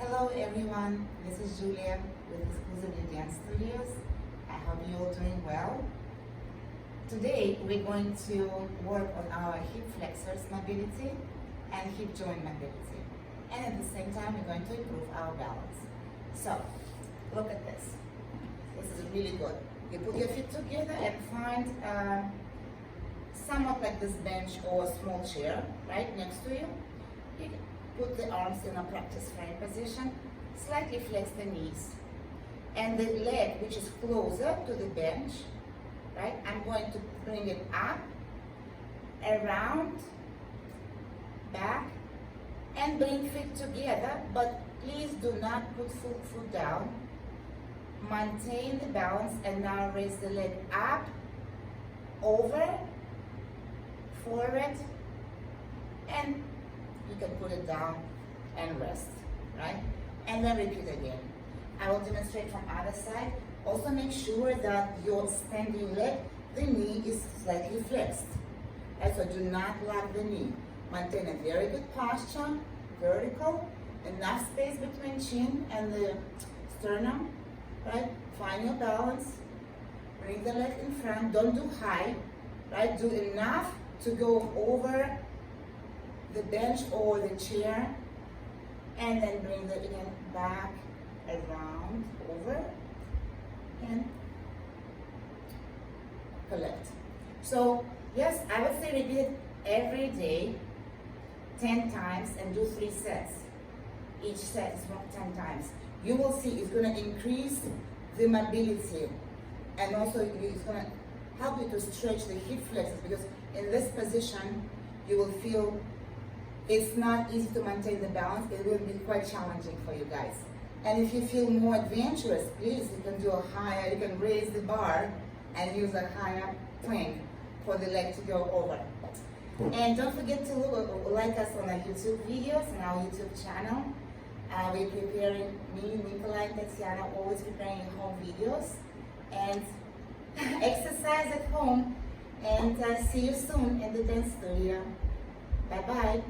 Hello everyone, this is Julia with Exclusive Dance Studios. I hope you're all doing well. Today we're going to work on our hip flexors mobility and hip joint mobility. And at the same time we're going to improve our balance. So, look at this. This is really good. You put your feet together and find somewhat like this bench or a small chair right next to you. You put the arms in a practice frame position, slightly flex the knees. And the leg, which is closer to the bench, right? I'm going to bring it up, around, back, and bring feet together, but please do not put full foot down. Maintain the balance and now raise the leg up, over, forward, and you can put it down and rest, right? And then repeat again. I will demonstrate from other side. Also make sure that your standing leg, the knee is slightly flexed. Right? So do not lock the knee. Maintain a very good posture, vertical, enough space between chin and the sternum, right? Find your balance, bring the leg in front, don't do high, right? Do enough to go over the bench or the chair, and then bring the again back, around, over, and collect. So yes, I would say repeat it every day 10 times and do 3 sets. Each set is 10 times. You will see it's going to increase the mobility, and also it's going to help you to stretch the hip flexors, because in this position you will feel it's not easy to maintain the balance. It will be quite challenging for you guys. And if you feel more adventurous, please, you can do a higher, you can raise the bar and use a higher plank for the leg to go over. And don't forget to like us on our YouTube videos and our YouTube channel. We're preparing, me, Nikolai, and Tatiana, always preparing home videos. And exercise at home. And see you soon in the dance studio. Bye-bye.